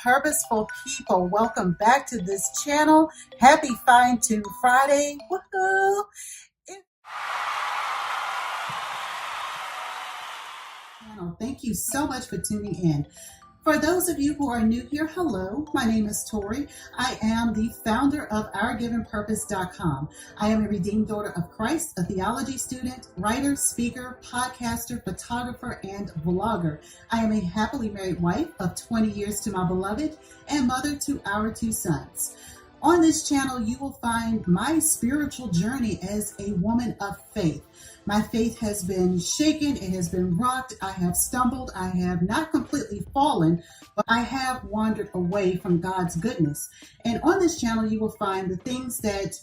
Purposeful people, welcome back to this channel. Happy Fine Tune Friday. Woohoo! Thank you so much for tuning in. For those of you who are new here, hello, my name is Torrie. I am the founder of OurGivenPurpose.com. I am a redeemed daughter of Christ, a theology student, writer, speaker, podcaster, photographer, and vlogger. I am a happily married wife of 20 years to my beloved and mother to our 2 sons. On this channel, you will find my spiritual journey as a woman of faith. My faith has been shaken, it has been rocked, I have stumbled, I have not completely fallen, but I have wandered away from God's goodness. And on this channel, you will find the things that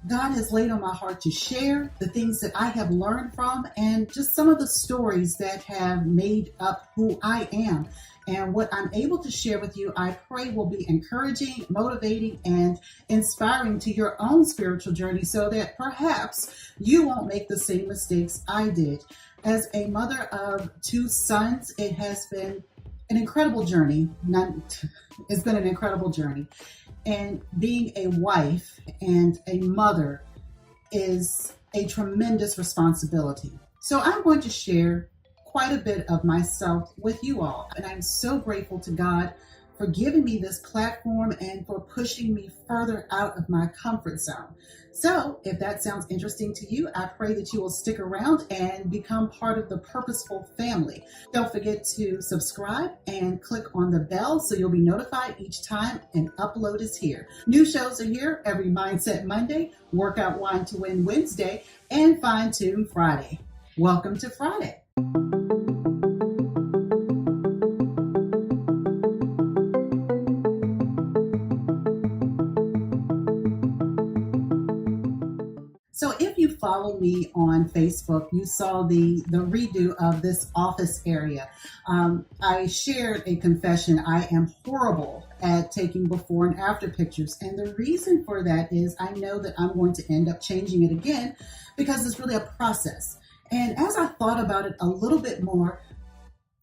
God has laid on my heart to share, the things that I have learned from, and just some of the stories that have made up who I am. And what I'm able to share with you, I pray will be encouraging, motivating, and inspiring to your own spiritual journey so that perhaps you won't make the same mistakes I did. As a mother of 2 sons, it has been an incredible journey. It's been an incredible journey. And being a wife and a mother is a tremendous responsibility. So I'm going to share quite a bit of myself with you all. And I'm so grateful to God for giving me this platform and for pushing me further out of my comfort zone. So if that sounds interesting to you, I pray that you will stick around and become part of the Purposeful family. Don't forget to subscribe and click on the bell so you'll be notified each time an upload is here. New shows are here every Mindset Monday, Workout Wine to Win Wednesday, and Fine Tune Friday. Welcome to Friday. So if you follow me on Facebook, you saw the redo of this office area. I shared a confession. I am horrible at taking before and after pictures. And the reason for that is I know that I'm going to end up changing it again because it's really a process. And as I thought about it a little bit more,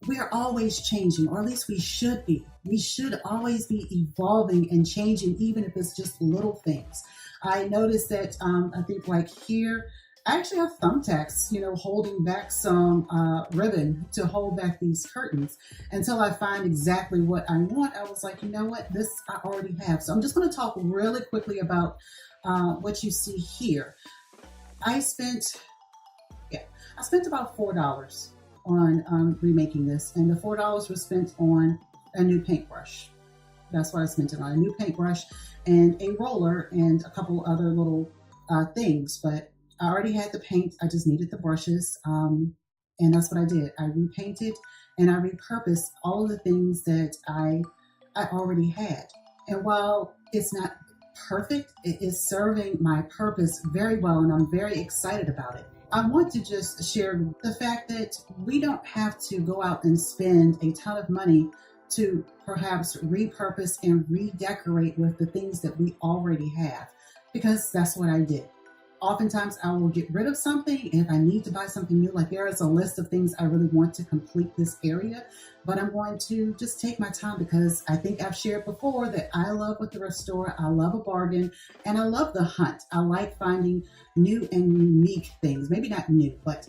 we are always changing, or at least we should be. We should always be evolving and changing, even if it's just little things. I noticed that I think like here, I actually have thumbtacks, holding back some ribbon to hold back these curtains until I find exactly what I want. I was like, you know what, this I already have. So I'm just going to talk really quickly about what you see here. I spent about $4 on remaking this, and the $4 was spent on a new paintbrush. That's what I spent it on, a new paintbrush and a roller and a couple other little things. But I already had the paint. I just needed the brushes. And that's what I did. I repainted and I repurposed all of the things that I already had. And while it's not perfect, it is serving my purpose very well. And I'm very excited about it. I want to just share the fact that we don't have to go out and spend a ton of money to perhaps repurpose and redecorate with the things that we already have, because that's what I did. Oftentimes I will get rid of something if I need to buy something new. Like there is a list of things I really want to complete this area, but I'm going to just take my time because I think I've shared before that I love with the restore. I love a bargain and I love the hunt. I like finding new and unique things, maybe not new, but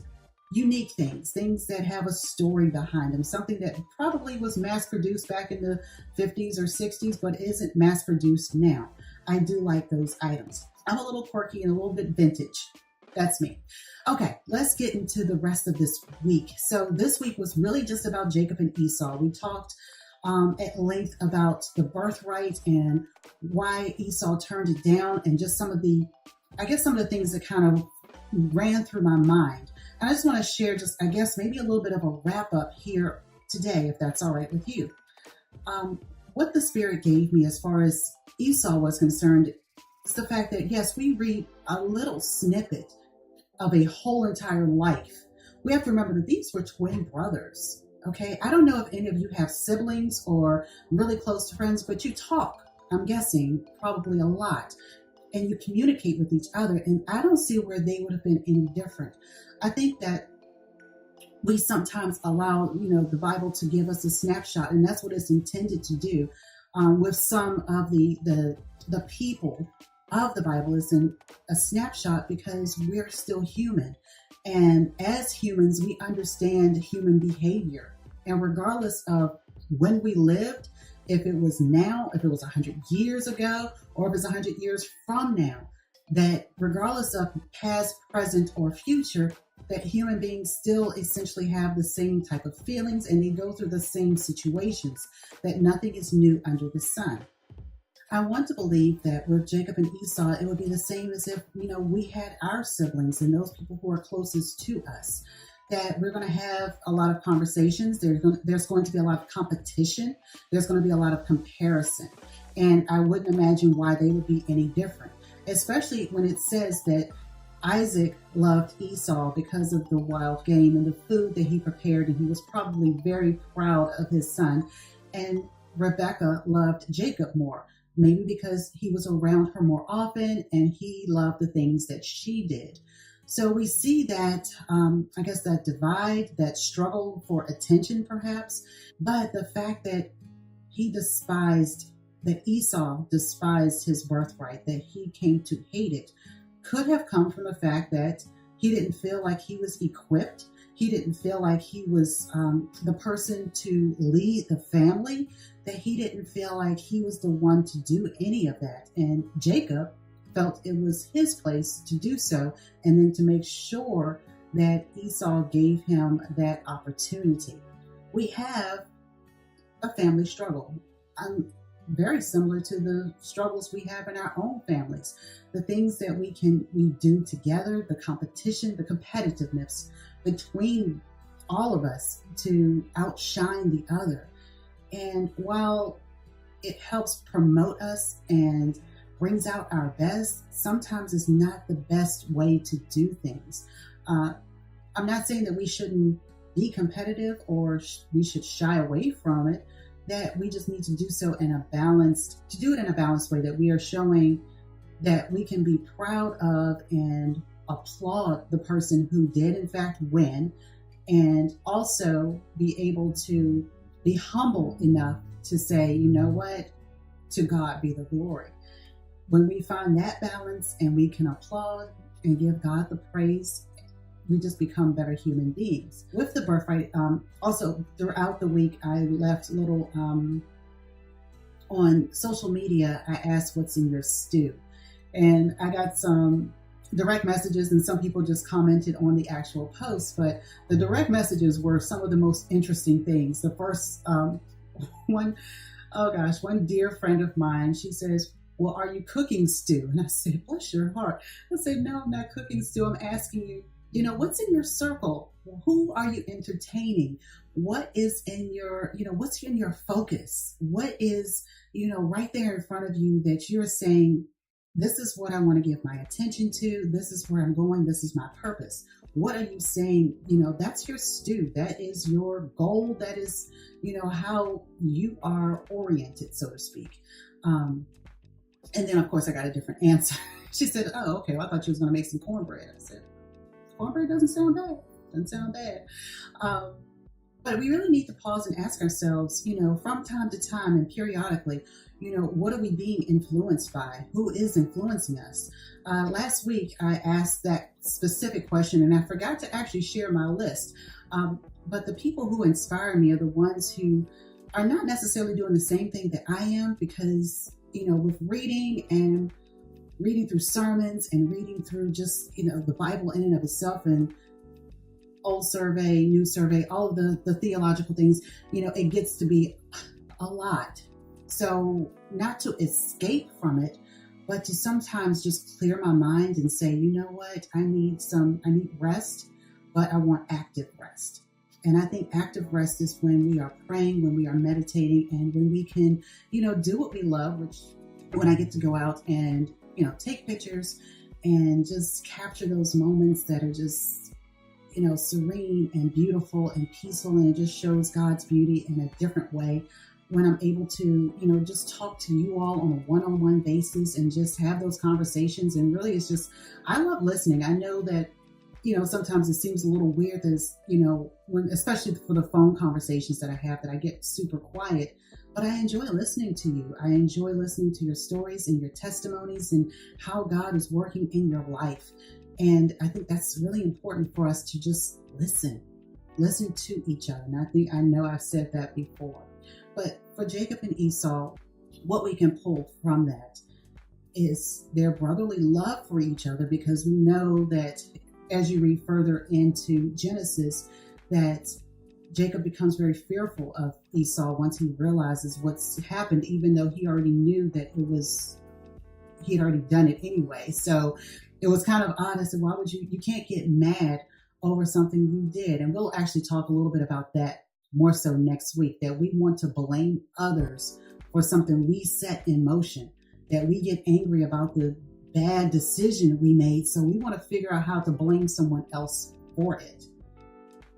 unique things that have a story behind them, something that probably was mass produced back in the 50s or 60s, but isn't mass produced now. I do like those items. I'm a little quirky and a little bit vintage. That's me. Okay, let's get into the rest of this week. So this week was really just about Jacob and Esau. We talked at length about the birthright and why Esau turned it down, and just some of the things that kind of ran through my mind. I just want to share maybe a little bit of a wrap up here today, if that's all right with you. What the Spirit gave me as far as Esau was concerned is the fact that, yes, we read a little snippet of a whole entire life. We have to remember that these were twin brothers, okay? I don't know if any of you have siblings or really close friends, but you talk, I'm guessing, probably a lot. And you communicate with each other. And I don't see where they would have been any different. I think that we sometimes allow, the Bible to give us a snapshot, and that's what it's intended to do. With some of the people of the Bible is in a snapshot because we're still human, and as humans, we understand human behavior, and regardless of when we lived, if it was now, if it was 100 years ago, or if it's 100 years from now, that regardless of past, present, or future, that human beings still essentially have the same type of feelings and they go through the same situations, that nothing is new under the sun. I want to believe that with Jacob and Esau, it would be the same as if, we had our siblings and those people who are closest to us, that we're going to have a lot of conversations. There's going to be a lot of competition. There's going to be a lot of comparison. And I wouldn't imagine why they would be any different, especially when it says that Isaac loved Esau because of the wild game and the food that he prepared, and he was probably very proud of his son. And Rebekah loved Jacob more, maybe because he was around her more often and he loved the things that she did. So we see that, I guess, that divide, that struggle for attention perhaps, but the fact that that Esau despised his birthright, that he came to hate it, could have come from the fact that he didn't feel like he was equipped. He didn't feel like he was the person to lead the family, that he didn't feel like he was the one to do any of that. And Jacob felt it was his place to do so, and then to make sure that Esau gave him that opportunity. We have a family struggle. Very similar to the struggles we have in our own families. The things that we do together, the competition, the competitiveness between all of us to outshine the other. And while it helps promote us and brings out our best, sometimes it's not the best way to do things. I'm not saying that we shouldn't be competitive or we should shy away from it, that we just need to do so in a balanced way, that we are showing that we can be proud of and applaud the person who did in fact win, and also be able to be humble enough to say, you know what, to God be the glory. When we find that balance and we can applaud and give God the praise, we just become better human beings. With the birthright, also throughout the week, I left little, on social media, I asked what's in your stew. And I got some direct messages, and some people just commented on the actual post, but the direct messages were some of the most interesting things. The first one dear friend of mine, she says, well, are you cooking stew? And I said, bless your heart. I said, no, I'm not cooking stew. I'm asking you, what's in your circle? Who are you entertaining? What is in your, what's in your focus? What is, right there in front of you that you're saying, this is what I want to give my attention to. This is where I'm going. This is my purpose. What are you saying? That's your stew. That is your goal. That is, how you are oriented, so to speak. And then, of course, I got a different answer. She said, oh, okay, well, I thought you was going to make some cornbread. I said, cornbread doesn't sound bad. But we really need to pause and ask ourselves, from time to time and periodically, what are we being influenced by? Who is influencing us? Last week, I asked that specific question, and I forgot to actually share my list. But the people who inspire me are the ones who are not necessarily doing the same thing that I am, because, with reading through sermons and reading through just, the Bible in and of itself, and old survey, new survey, all of the theological things, it gets to be a lot. So not to escape from it, but to sometimes just clear my mind and say, you know what, I need rest, but I want active rest. And I think active rest is when we are praying, when we are meditating, and when we can, do what we love, which when I get to go out and, take pictures and just capture those moments that are just, serene and beautiful and peaceful. And it just shows God's beauty in a different way when I'm able to, just talk to you all on a one-on-one basis and just have those conversations. And really, it's just, I love listening. I know that sometimes it seems a little weird that when, especially for the phone conversations that I have, that I get super quiet, but I enjoy listening to you. I enjoy listening to your stories and your testimonies and how God is working in your life. And I think that's really important for us to just listen to each other. And I know I've said that before, but for Jacob and Esau, what we can pull from that is their brotherly love for each other, because we know that as you read further into Genesis, that Jacob becomes very fearful of Esau once he realizes what's happened, even though he already knew that he had already done it anyway. So it was kind of odd. I said, why would you can't get mad over something you did. And we'll actually talk a little bit about that more so next week, that we want to blame others for something we set in motion, that we get angry about the bad decision we made. So we want to figure out how to blame someone else for it.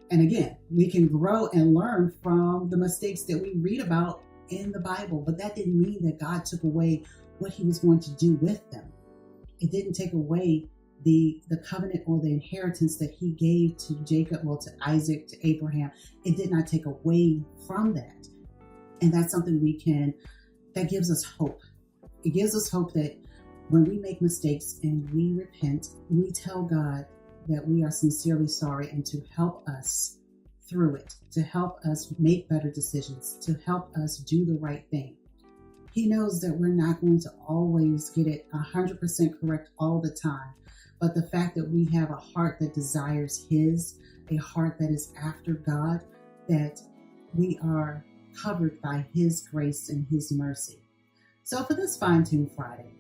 And again, we can grow and learn from the mistakes that we read about in the Bible, but that didn't mean that God took away what he was going to do with them. It didn't take away the covenant or the inheritance that he gave to Jacob, well, to Isaac, to Abraham. It did not take away from that. And that's something that gives us hope. It gives us hope that when we make mistakes and we repent, we tell God that we are sincerely sorry, and to help us through it, to help us make better decisions, to help us do the right thing. He knows that we're not going to always get it 100% correct all the time, but the fact that we have a heart that desires a heart that is after God, that we are covered by his grace and his mercy. So for this Fine Tune Friday,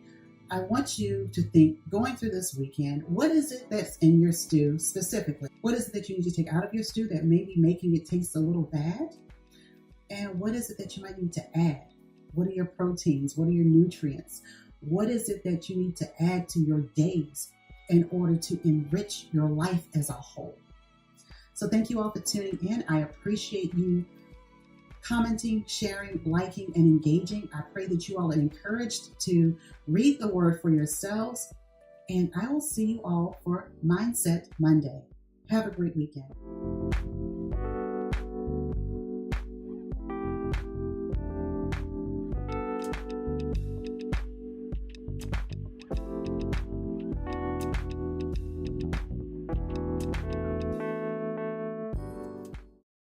I want you to think, going through this weekend, what is it that's in your stew specifically? What is it that you need to take out of your stew that may be making it taste a little bad? And what is it that you might need to add? What are your proteins? What are your nutrients? What is it that you need to add to your days in order to enrich your life as a whole? So thank you all for tuning in. I appreciate you commenting, sharing, liking, and engaging. I pray that you all are encouraged to read the word for yourselves. And I will see you all for Mindset Monday. Have a great weekend.